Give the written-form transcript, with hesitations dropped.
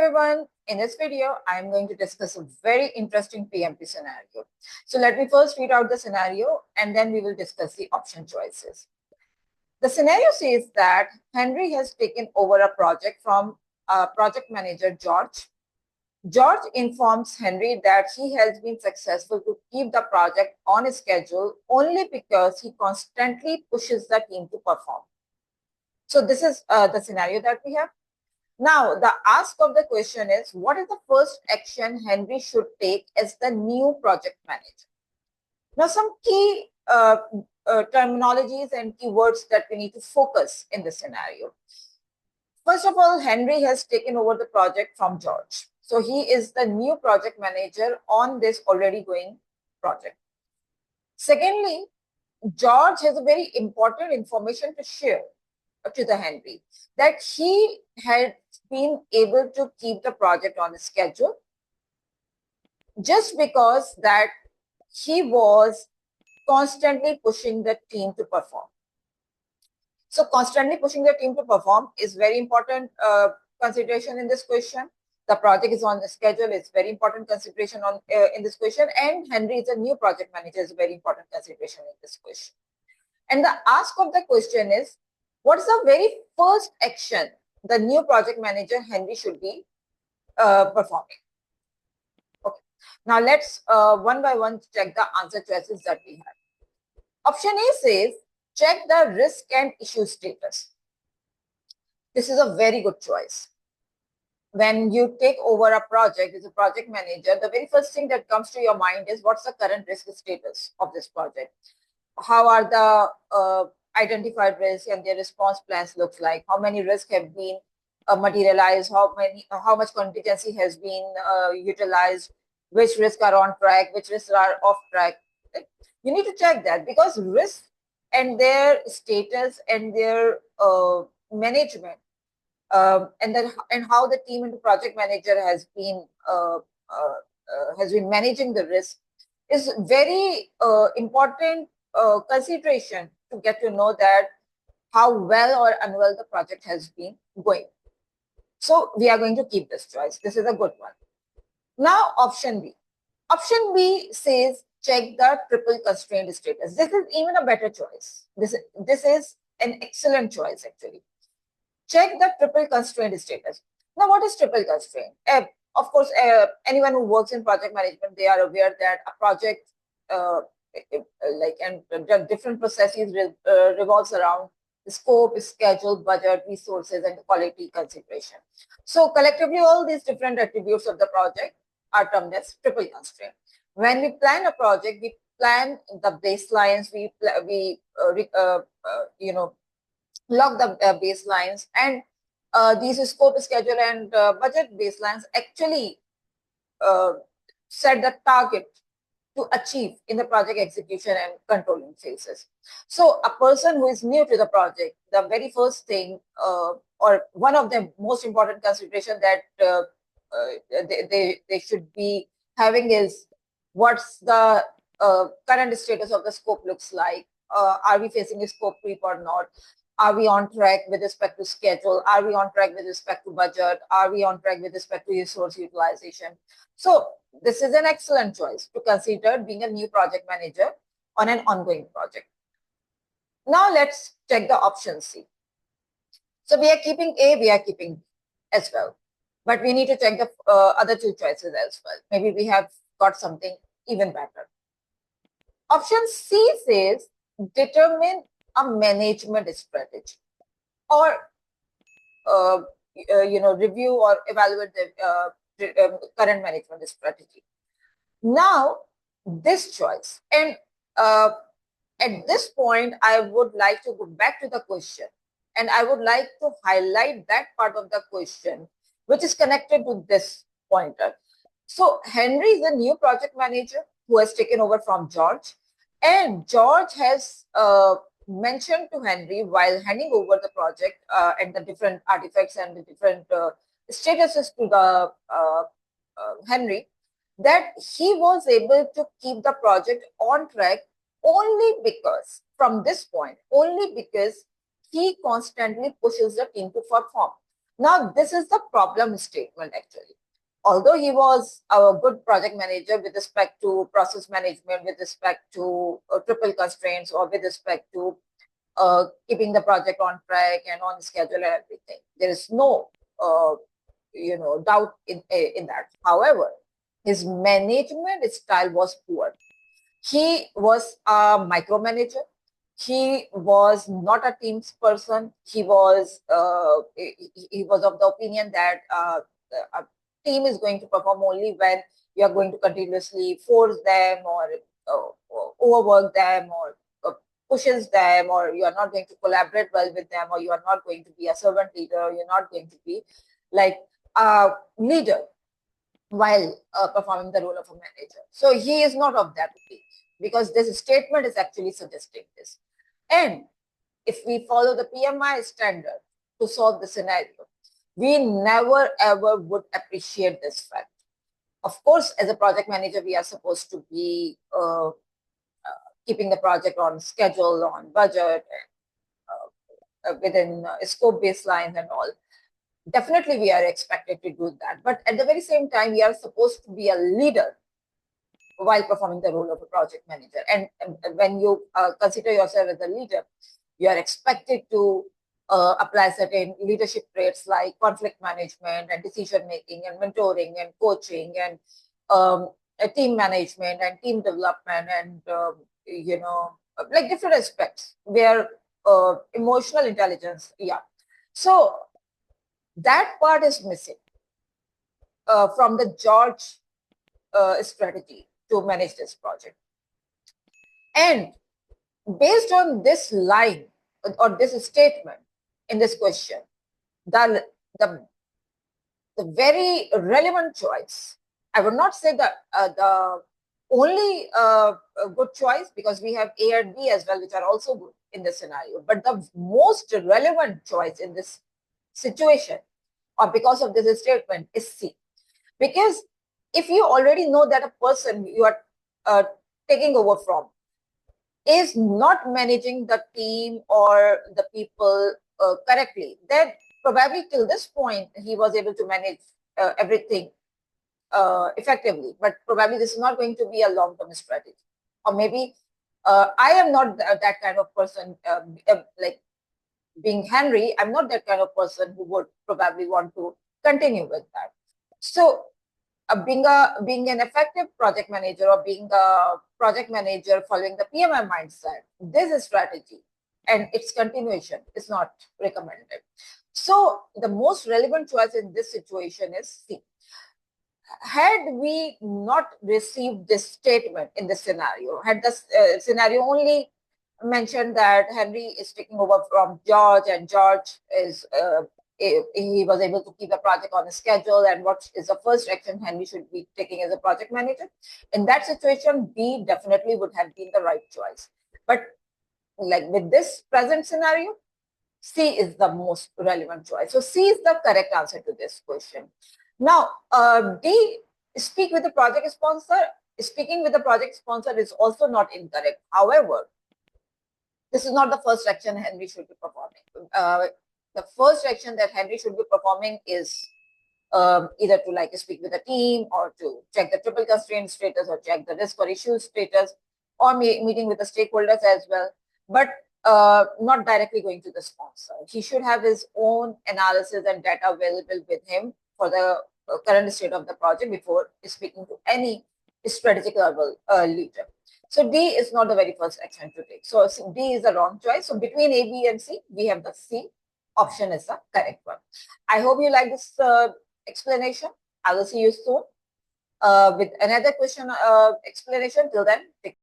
everyone. In this video, I am going to discuss a very interesting PMP scenario. So let me first read out the scenario and then we will discuss the option choices. The scenario says that Henry has taken over a project from project manager George. George informs Henry that he has been successful to keep the project on schedule only because he constantly pushes the team to perform. So this is the scenario that we have. Now, the ask of the question is, what is the first action Henry should take as the new project manager? Now, some key terminologies and keywords that we need to focus in this scenario. First of all, Henry has taken over the project from George. So he is the new project manager on this already going project. Secondly, George has a very important information to share to the Henry, that he had been able to keep the project on the schedule just because that he was constantly pushing the team to perform. So constantly pushing the team to perform is very important consideration in this question. The project is on the schedule. It's very important consideration on in this question. And Henry is a new project manager is a very important consideration in this question. And the ask of the question is, what is the very first action the new project manager Henry should be performing? Okay. Now let's one by one check the answer choices that we have. Option A says, check the risk and issue status. This is a very good choice. When you take over a project as a project manager, the very first thing that comes to your mind is, what's the current risk status of this project? How are the identified risks and their response plans looks like? How many risks have been materialized? How much contingency has been utilized? Which risks are on track? Which risks are off track? You need to check that, because risk and their status and their management and how the team and the project manager has been managing the risk is very important consideration to get to know that how well or unwell the project has been going. So we are going to keep this choice. This is a good one. Now option B. Option B says, check the triple constraint status. This is even a better choice. This is an excellent choice actually. Check the triple constraint status. Now what is triple constraint? Of course, anyone who works in project management, they are aware that a project and different processes revolves around the scope, schedule, budget, resources, and quality consideration. So collectively, all these different attributes of the project are termed as triple constraint. When we plan a project, we plan the baselines, we log the baselines, and these scope, schedule, and budget baselines actually set the target to achieve in the project execution and controlling phases. So a person who is new to the project, the very first thing or one of the most important consideration that they should be having is, what's the current status of the scope looks like? Are we facing a scope creep or not? Are we on track with respect to schedule? Are we on track with respect to budget? Are we on track with respect to resource utilization? So this is an excellent choice to consider being a new project manager on an ongoing project. Now let's check the option C. So we are keeping A, we are keeping B as well. But we need to check the other two choices as well. Maybe we have got something even better. Option C says, determine a management strategy, or review or evaluate the current management strategy. Now this choice, and at this point I would like to go back to the question, and I would like to highlight that part of the question which is connected to this pointer. So Henry is a new project manager who has taken over from George, and George has mentioned to Henry while handing over the project and the different artifacts and the different statuses to the Henry, that he was able to keep the project on track only because, from this point, only because he constantly pushes the team to perform. Now, this is the problem statement actually. Although he was a good project manager with respect to process management, with respect to triple constraints, or with respect to keeping the project on track and on schedule and everything, there is no doubt in that. However, his management style was poor. He was a micromanager. He was not a teams person. He was of the opinion that a team is going to perform only when you are going to continuously force them, or overwork them, or pushes them, or you are not going to collaborate well with them, or you are not going to be a servant leader, you're not going to be like a leader while performing the role of a manager. So he is not of that opinion, because this statement is actually suggesting this. And if we follow the PMI standard to solve the scenario, we never ever would appreciate this fact. Of course, as a project manager, we are supposed to be keeping the project on schedule, on budget, within scope baselines and all. Definitely, we are expected to do that. But at the very same time, we are supposed to be a leader while performing the role of a project manager. And when you consider yourself as a leader, you are expected to apply certain leadership traits like conflict management and decision making and mentoring and coaching and team management and team development and like different aspects where emotional intelligence. Yeah. So that part is missing from the George strategy to manage this project. And based on this line or this statement in this question, the, the, the very relevant choice, I would not say the only good choice, because we have A and B as well, which are also good in this scenario, but the most relevant choice in this situation, or because of this statement, is C. Because if you already know that a person you are taking over from is not managing the team or the people correctly, then probably till this point he was able to manage everything effectively. But probably this is not going to be a long-term strategy. Or maybe I am not that kind of person, like being Henry, I'm not that kind of person who would probably want to continue with that. So being an effective project manager, or being a project manager following the PMI mindset, this strategy and its continuation is not recommended. So the most relevant choice in this situation is C. Had we not received this statement in the scenario, had the scenario only mentioned that Henry is taking over from George, and George is he was able to keep the project on a schedule, and what is the first action Henry should be taking as a project manager, in that situation, B definitely would have been the right choice. But like with this present scenario, C is the most relevant choice. So C is the correct answer to this question. Now, D, speak with the project sponsor. Speaking with the project sponsor is also not incorrect. However, this is not the first action Henry should be performing. The first action that Henry should be performing is either to like speak with the team, or to check the triple constraint status, or check the risk or issue status, or meeting with the stakeholders as well, but not directly going to the sponsor. He should have his own analysis and data available with him for the current state of the project before speaking to any strategic level leader. So D is not the very first action to take. So D is the wrong choice. So between A, B, and C, we have the C option is the correct one. I hope you like this explanation. I will see you soon with another question explanation. Till then, take